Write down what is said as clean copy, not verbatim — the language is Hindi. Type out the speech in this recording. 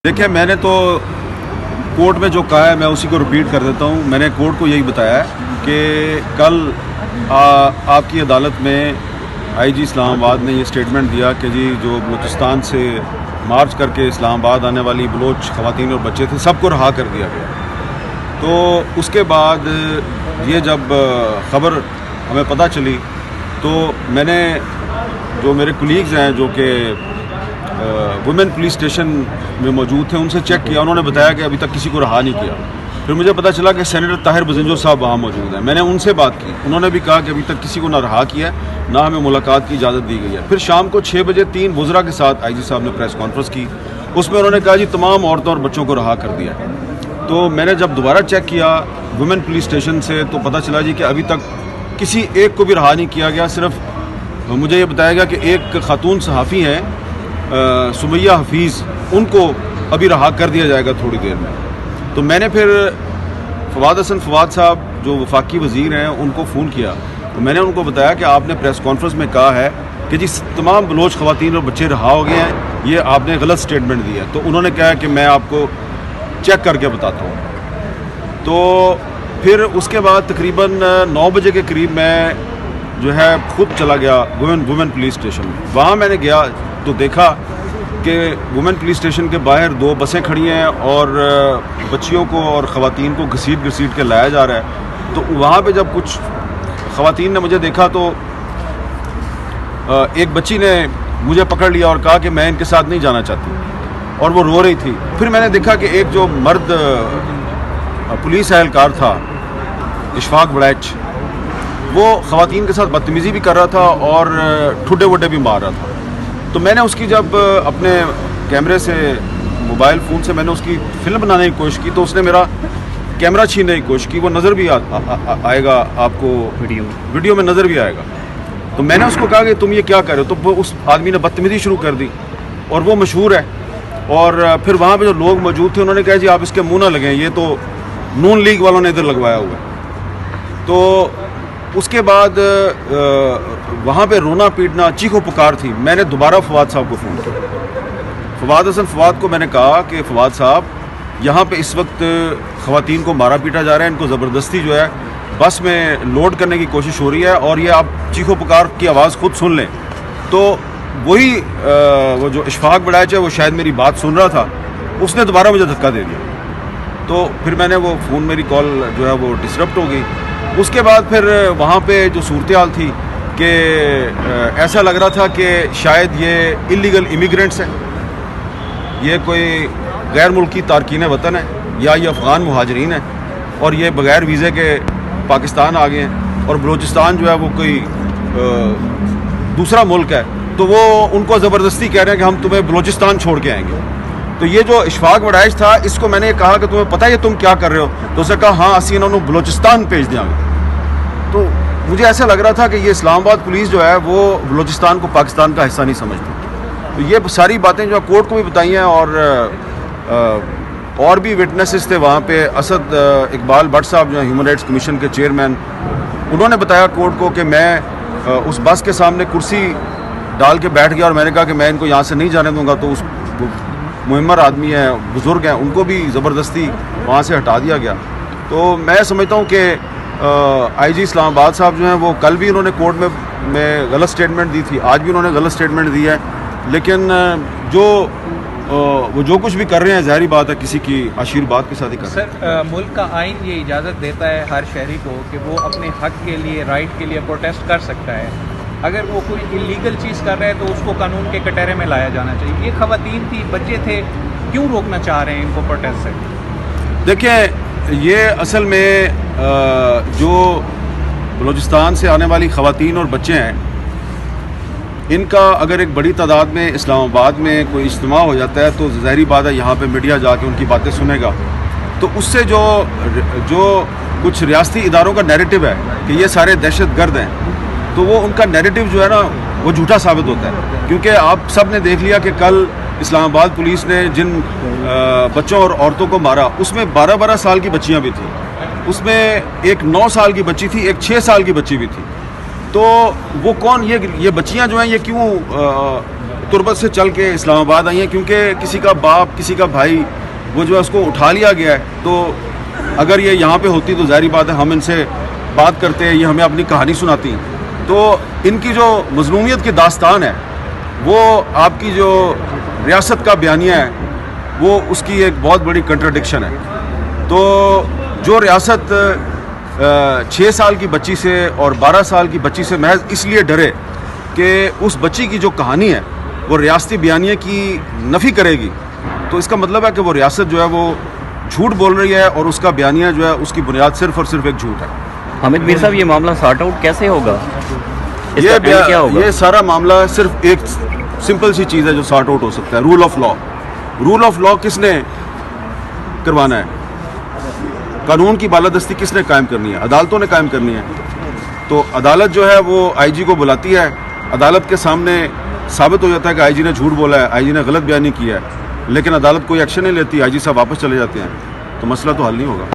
देखिए, मैंने तो कोर्ट में जो कहा है मैं उसी को रिपीट कर देता हूँ। मैंने कोर्ट को यही बताया है कि कल आपकी अदालत में आईजी इस्लामाबाद ने ये स्टेटमेंट दिया कि जी जो बलूचिस्तान से मार्च करके इस्लामाबाद आने वाली बलोच ख़वातीन और बच्चे थे, सबको रहा कर दिया गया। तो उसके बाद ये जब ख़बर हमें पता चली तो मैंने जो मेरे कुलीग्स हैं जो कि वुमेन पुलिस स्टेशन में मौजूद थे, उनसे चेक किया। उन्होंने बताया कि अभी तक किसी को रहा नहीं किया। फिर मुझे पता चला कि सेनेटर ताहिर बज़ंजो साहब वहाँ मौजूद हैं। मैंने उनसे बात की, उन्होंने भी कहा कि अभी तक किसी को ना रहा किया, ना हमें मुलाकात की इजाज़त दी गई है। फिर शाम को 6 बजे 3 वज़रा के साथ आईजी साहब ने प्रेस कॉन्फ्रेंस की। उसमें उन्होंने कहा जी तमाम औरतों और बच्चों को रहा कर दिया है। तो मैंने जब दोबारा चेक किया वुमेन पुलिस स्टेशन से तो पता चला जी कि अभी तक किसी एक को भी रहा नहीं किया गया। सिर्फ मुझे ये बताया गया कि एक खातून सहाफ़ी हैं सुमैया हफीज़, उनको अभी रहा कर दिया जाएगा थोड़ी देर में। तो मैंने फिर फवाद हसन फवाद साहब जो वफाकी वज़ीर हैं उनको फ़ोन किया। तो मैंने उनको बताया कि आपने प्रेस कॉन्फ्रेंस में कहा है कि जी तमाम बलोच ख़वातीन और बच्चे रहा हो गए हैं, ये आपने गलत स्टेटमेंट दिया है। तो उन्होंने कहा कि मैं आपको चेक करके बताता हूँ। तो फिर उसके बाद तकरीबन 9 बजे के करीब मैं जो है खुद चला गया वुमेन पुलिस स्टेशन में। वहाँ मैंने गया तो देखा कि वुमेन पुलिस स्टेशन के बाहर 2 बसें खड़ी हैं और बच्चियों को और ख़वातीन को घसीट घसीट के लाया जा रहा है। तो वहाँ पे जब कुछ ख़वातीन ने मुझे देखा तो एक बच्ची ने मुझे पकड़ लिया और कहा कि मैं इनके साथ नहीं जाना चाहती, और वो रो रही थी। फिर मैंने देखा कि एक जो मर्द पुलिस एहलकार था, इशफाक बड़ैच, वो ख़वातीन के साथ बदतमीज़ी भी कर रहा था और ठुड्डे वुड्डे भी मार रहा था। तो मैंने उसकी जब अपने कैमरे से मोबाइल फ़ोन से मैंने उसकी फ़िल्म बनाने की कोशिश की तो उसने मेरा कैमरा छीनने की कोशिश की। वो नज़र भी आएगा आपको, वीडियो में नज़र भी आएगा। तो मैंने उसको कहा कि तुम ये क्या कर रहे हो। तो वो उस आदमी ने बदतमीज़ी शुरू कर दी और वो मशहूर है। और फिर वहाँ पे जो लोग मौजूद थे उन्होंने कहा जी आप इसके मुँह ना लगें, ये तो नून लीग वालों ने इधर लगवाया हुआ है। तो उसके बाद वहाँ पे रोना पीटना चीखो पुकार थी। मैंने दोबारा फवाद साहब को फ़ोन किया। फवाद हसन फवाद को मैंने कहा कि फवाद साहब, यहाँ पे इस वक्त ख़वातीन को मारा पीटा जा रहा है, इनको ज़बरदस्ती जो है बस में लोड करने की कोशिश हो रही है और ये आप चीखो पुकार की आवाज़ खुद सुन लें। तो वही वो जो इशफाक बड़ैच है वो शायद मेरी बात सुन रहा था, उसने दोबारा मुझे धक्का दे दिया। तो फिर मैंने वो फ़ोन, मेरी कॉल जो है वो डिसरप्ट हो गई। उसके बाद फिर वहाँ पे जो सूरत हाल थी कि ऐसा लग रहा था कि शायद ये इलीगल इमिग्रेंट्स हैं, ये कोई गैर मुल्की तारकीन वतन है या ये अफ़गान मुहाजिरीन हैं और ये बग़ैर वीज़े के पाकिस्तान आ गए हैं और बलूचिस्तान जो है वो कोई दूसरा मुल्क है। तो वो उनको ज़बरदस्ती कह रहे हैं कि हम तुम्हें बलूचिस्तान छोड़ के आएंगे। तो ये जो इशफाक बड़ैच था, इसको मैंने कहा कि तुम्हें पता है तुम क्या कर रहे हो। तो उसने कहा हाँ असी इन्होंने बलूचिस्तान भेज दिया। तो मुझे ऐसा लग रहा था कि ये इस्लामाबाद पुलिस जो है वो बलूचिस्तान को पाकिस्तान का हिस्सा नहीं समझती। तो ये सारी बातें जो कोर्ट को भी बताई हैं और भी विटनेसेस थे वहाँ पे। असद इकबाल भट्ट साहब जो ह्यूमन राइट्स कमीशन के चेयरमैन, उन्होंने बताया कोर्ट को कि मैं उस बस के सामने कुर्सी डाल के बैठ गया और मैंने कहा कि मैं इनको यहाँ से नहीं जाने दूँगा। तो उस मुहम्मर आदमी हैं, बुज़ुर्ग हैं, उनको भी ज़बरदस्ती वहाँ से हटा दिया गया। तो मैं समझता हूँ कि आईजी इस्लामाबाद साहब जो हैं वो कल भी उन्होंने कोर्ट में गलत स्टेटमेंट दी थी, आज भी उन्होंने गलत स्टेटमेंट दी है। लेकिन वो जो कुछ भी कर रहे हैं ज़ाहिर बात है किसी की आशीर्वाद के साथ ही कर रहे हैं। सर, मुल्क का आइन ये इजाज़त देता है हर शहरी को कि वो अपने हक के लिए, राइट के लिए प्रोटेस्ट कर सकता है। अगर वो कोई इलीगल चीज़ कर रहा है तो उसको कानून के कटहरे में लाया जाना चाहिए। ये ख़वातीन थी, बच्चे थे, क्यों रोकना चाह रहे हैं इनको प्रोटेस्ट से? देखिए, ये असल में जो बलूचिस्तान से आने वाली ख़वातीन और बच्चे हैं, इनका अगर एक बड़ी तादाद में इस्लामाबाद में कोई इज्तिमा हो जाता है तो ज़ाहिर बात है यहाँ पे मीडिया जाके उनकी बातें सुनेगा। तो उससे जो कुछ रियासती इदारों का नैरेटिव है कि ये सारे दहशत गर्द हैं, तो वो उनका नैरेटिव जो है ना वो झूठा साबित होता है। क्योंकि आप सब ने देख लिया कि कल इस्लामाबाद पुलिस ने जिन बच्चों और औरतों को मारा उसमें 12-12 साल की बच्चियां भी थी, उसमें एक 9 साल की बच्ची थी, एक 6 साल की बच्ची भी थी। तो वो कौन, ये बच्चियां जो हैं ये क्यों तुर्बत से चल के इस्लामाबाद आई हैं, क्योंकि किसी का बाप किसी का भाई वो जो है उसको उठा लिया गया है। तो अगर ये यहाँ पे होती तो ज़ाहिर बात है हम इनसे बात करते, ये हमें अपनी कहानी सुनाती। तो इनकी जो मज़लूमियत की दास्तान है वो आपकी जो रियासत का बयानिया है वो उसकी एक बहुत बड़ी कंट्राडिक्शन है। तो जो रियासत 6 साल की बच्ची से और 12 साल की बच्ची से महज इसलिए डरे कि उस बच्ची की जो कहानी है वो रियासती बयानिया की नफ़ी करेगी, तो इसका मतलब है कि वो रियासत जो है वो झूठ बोल रही है और उसका बयानिया जो है उसकी बुनियाद सिर्फ और सिर्फ एक झूठ है। हामिद मीर साहब, ये मामला सॉर्ट आउट कैसे होगा? इसका एंड क्या होगा? ये सारा मामला सिर्फ एक सिंपल सी चीज़ है जो सॉर्ट आउट हो सकता है, rule of law. Rule of law किसने करवाना है? कानून की बालादस्ती किसने कायम करनी है? अदालतों ने कायम करनी है। तो अदालत जो है वो आईजी को बुलाती है, अदालत के सामने साबित हो जाता है कि आईजी ने झूठ बोला है, आईजी ने गलत बयानी किया है, लेकिन अदालत कोई एक्शन नहीं लेती, आईजी साहब वापस चले जाते हैं, तो मसला तो हल नहीं होगा।